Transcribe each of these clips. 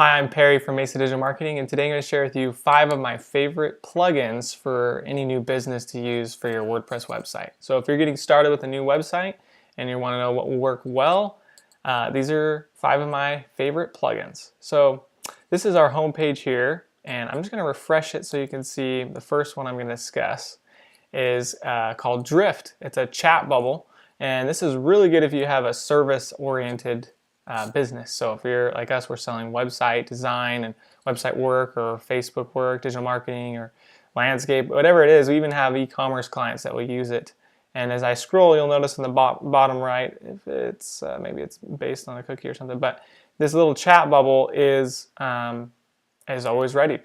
Hi, I'm Perry from Mesa Digital Marketing, and today I'm going to share with you 5 of my favorite plugins for any new business to use for your WordPress website. So if you're getting started with a new website and you want to know what will work well, these are 5 of my favorite plugins. So this is our home page here, and I'm just going to refresh it so you can see the first one I'm going to discuss is called Drift. It's a chat bubble, and this is really good if you have a service-oriented business. So if you're like us, we're selling website design and website work or Facebook work, digital marketing or landscape, whatever it is. We even have e-commerce clients that will use it. And as I scroll, you'll notice in the bottom right, if it's maybe it's based on a cookie or something, but this little chat bubble is always ready.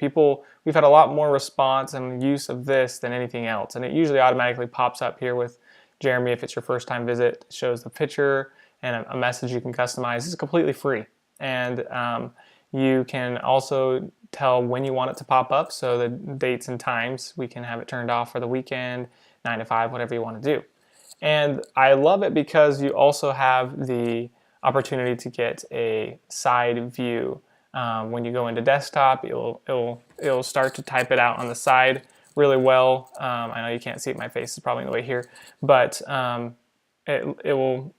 We've had a lot more response and use of this than anything else, and it usually automatically pops up here with Jeremy if it's your first time visit. It shows the picture and a message you can customize. It's completely free, and you can also tell when you want it to pop up, so the dates and times. We can have it turned off for the weekend, 9 to 5, whatever you want to do. And I love it because you also have the opportunity to get a side view. When you go into desktop, it'll start to type it out on the side really well. I know you can't see it, my face is probably in the way here, but it will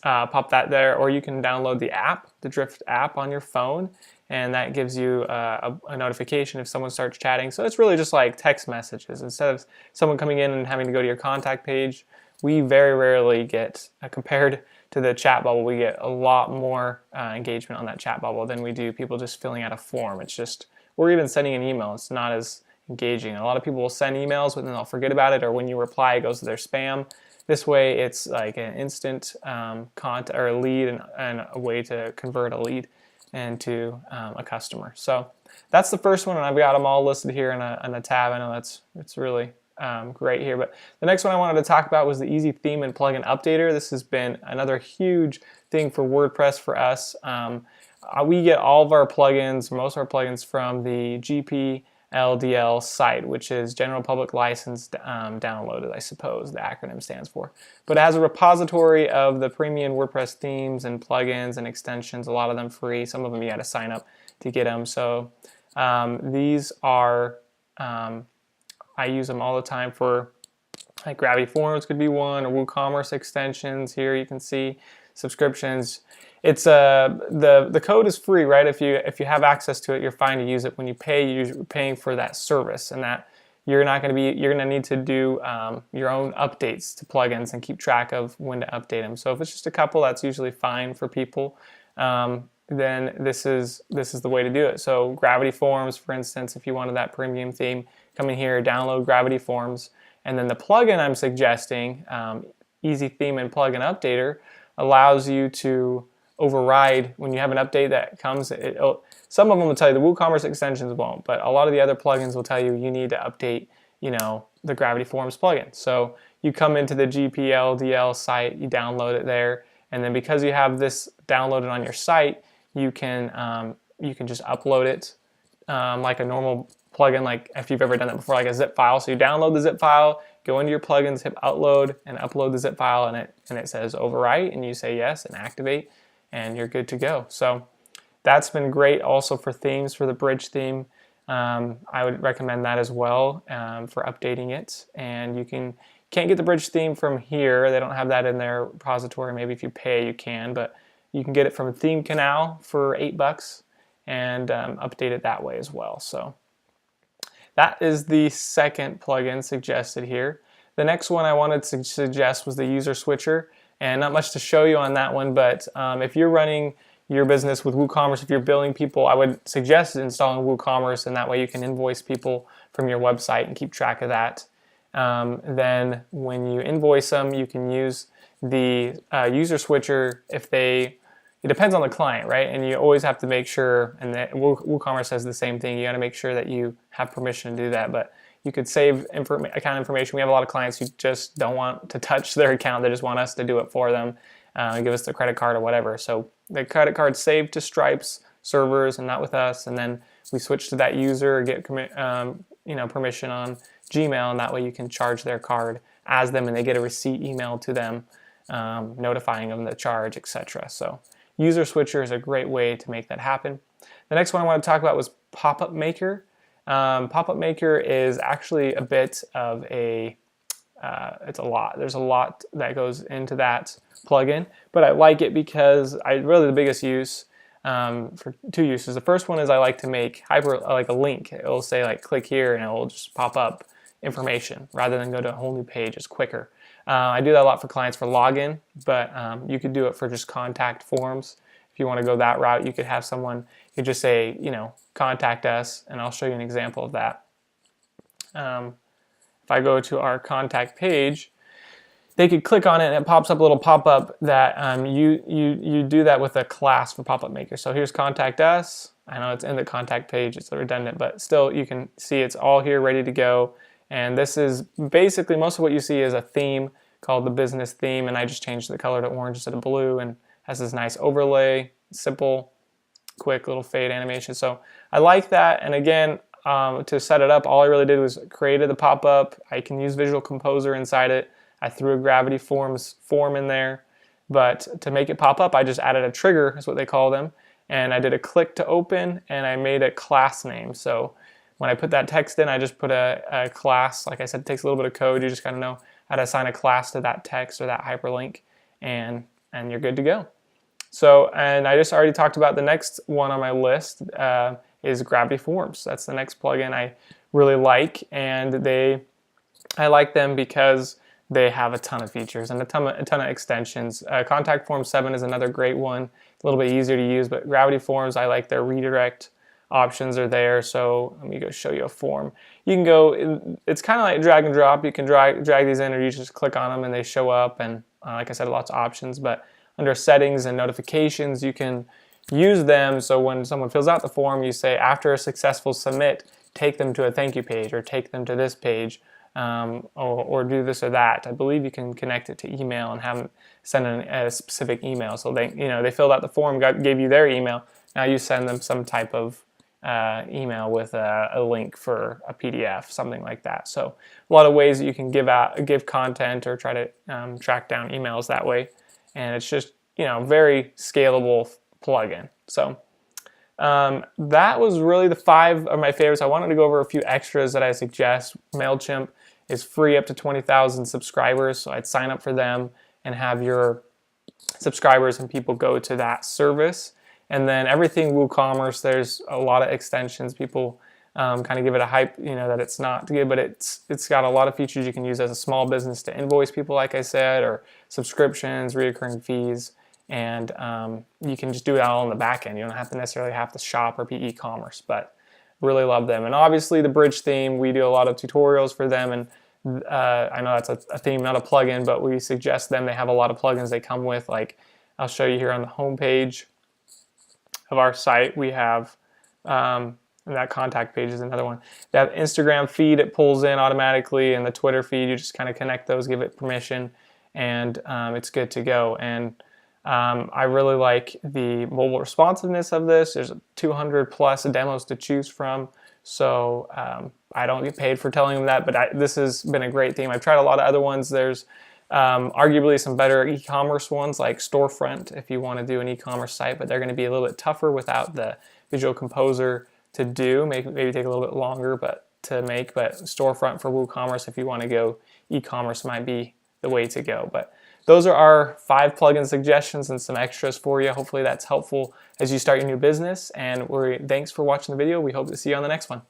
pop that there, or you can download the app, the Drift app on your phone, and that gives you a notification if someone starts chatting. So it's really just like text messages. Instead of someone coming in and having to go to your contact page, we very rarely get, compared to the chat bubble, we get a lot more engagement on that chat bubble than we do people just filling out a form. It's just, or even sending an email, it's not as engaging. A lot of people will send emails, but then they'll forget about it, or when you reply, it goes to their spam. This way, it's like an instant contact or a lead and a way to convert a lead into a customer. So that's the first one, and I've got them all listed here in a tab. I know it's really great here. But the next one I wanted to talk about was the Easy Theme and Plugin Updater. This has been another huge thing for WordPress for us. We get all of our plugins, most of our plugins, from the GPLDL site, which is General Public License Downloaded, I suppose the acronym stands for. But it has a repository of the premium WordPress themes and plugins and extensions, a lot of them free. Some of them you got to sign up to get them. So these are, I use them all the time for, like, Gravity Forms could be one, or WooCommerce extensions. Here you can see subscriptions. It's the code is free, right? If you have access to it, you're fine to use it. When you pay, you're paying for that service, and that you're going to need to do your own updates to plugins and keep track of when to update them. So if it's just a couple, that's usually fine for people. Then this is the way to do it. So Gravity Forms, for instance, if you wanted that premium theme, come in here, download Gravity Forms, and then the plugin I'm suggesting, Easy Theme and Plugin Updater, allows you to override when you have an update that comes. Some of them will tell you, the WooCommerce extensions won't, but a lot of the other plugins will tell you need to update, the Gravity Forms plugin. So you come into the GPLDL site, you download it there, and then because you have this downloaded on your site, you can just upload it like a normal plugin, like if you've ever done that before, like a zip file. So you download the zip file, go into your plugins, hit upload, and upload the zip file, and it says overwrite, and you say yes and activate, and you're good to go. So that's been great also for themes, for the bridge theme. I would recommend that as well for updating it. And you can't get the bridge theme from here. They don't have that in their repository. Maybe if you pay, you can, but you can get it from Theme Canal for $8 and update it that way as well. So that is the second plugin suggested here. The next one I wanted to suggest was the User Switcher, and not much to show you on that one, but if you're running your business with WooCommerce, if you're billing people, I would suggest installing WooCommerce, and that way you can invoice people from your website and keep track of that. Then when you invoice them, you can use the User Switcher it depends on the client, right? And you always have to make sure, and WooCommerce says the same thing, you got to make sure that you have permission to do that. But you could save account information. We have a lot of clients who just don't want to touch their account. They just want us to do it for them, give us the credit card or whatever. So the credit card's saved to Stripe's servers and not with us, and then we switch to that user, get permission on Gmail, and that way you can charge their card as them, and they get a receipt emailed to them notifying them the charge, etc. So User Switcher is a great way to make that happen. The next one I want to talk about was Pop-Up Maker. Pop-Up Maker is actually a bit of a, it's a lot. There's a lot that goes into that plugin, but I like it because the biggest use for two uses. The first one is I like to make like a link. It'll say like click here and it will just pop up information rather than go to a whole new page. It's quicker. I do that a lot for clients for login, but you could do it for just contact forms. If you want to go that route, you could have someone, you just say, contact us, and I'll show you an example of that. If I go to our contact page, they could click on it and it pops up a little pop-up that you do that with a class for Pop-Up Maker. So here's contact us. I know it's in the contact page, it's redundant, but still you can see it's all here ready to go. And this is basically, most of what you see is a theme called the business theme, and I just changed the color to orange instead of blue, and has this nice overlay, simple, quick little fade animation. So I like that. And again, to set it up, all I really did was created the pop-up. I can use Visual Composer inside it. I threw a Gravity Forms form in there, but to make it pop up, I just added a trigger, is what they call them, and I did a click to open, and I made a class name. So when I put that text in, I just put a class. Like I said, it takes a little bit of code. You just got to know how to assign a class to that text or that hyperlink, and you're good to go. So, and I just already talked about the next one on my list is Gravity Forms. That's the next plugin I really like, and I like them because they have a ton of features and a ton of extensions. Contact Form 7 is another great one. A little bit easier to use, but Gravity Forms, I like their redirect options are there. So let me go show you a form. You can go, it's kind of like drag and drop. You can drag these in, or you just click on them and they show up. And like I said, lots of options, but under settings and notifications, you can use them. So when someone fills out the form, you say, after a successful submit, take them to a thank you page, or take them to this page, or do this or that. I believe you can connect it to email and have them send a specific email. So they filled out the form, gave you their email. Now you send them some type of email with a link for a PDF, something like that. So a lot of ways that you can give content or try to track down emails that way. And it's just, very scalable plugin. So that was really the 5 of my favorites. I wanted to go over a few extras that I suggest. MailChimp is free up to 20,000 subscribers, so I'd sign up for them and have your subscribers and people go to that service. And then everything WooCommerce, there's a lot of extensions. People kind of give it a hype, that it's not good, but it's got a lot of features you can use as a small business to invoice people, like I said, or subscriptions, recurring fees, and you can just do it all on the back end. You don't have to necessarily have to shop or be e-commerce, but really love them. And obviously the Bridge theme, we do a lot of tutorials for them, and I know that's a theme, not a plugin, but we suggest them. They have a lot of plugins they come with. Like I'll show you here on the home page of our site, we have and that contact page is another one. That Instagram feed, it pulls in automatically, and the Twitter feed, you just kind of connect those, give it permission, and it's good to go. And I really like the mobile responsiveness of this. There's 200 plus demos to choose from, so I don't get paid for telling them that, but this has been a great theme. I've tried a lot of other ones. There's arguably some better e-commerce ones like Storefront if you want to do an e-commerce site, but they're going to be a little bit tougher without the Visual Composer to do. Maybe take a little bit longer to make, but Storefront for WooCommerce, if you want to go e-commerce, might be the way to go. But those are our 5 plugin suggestions and some extras for you. Hopefully that's helpful as you start your new business, and thanks for watching the video. We hope to see you on the next one.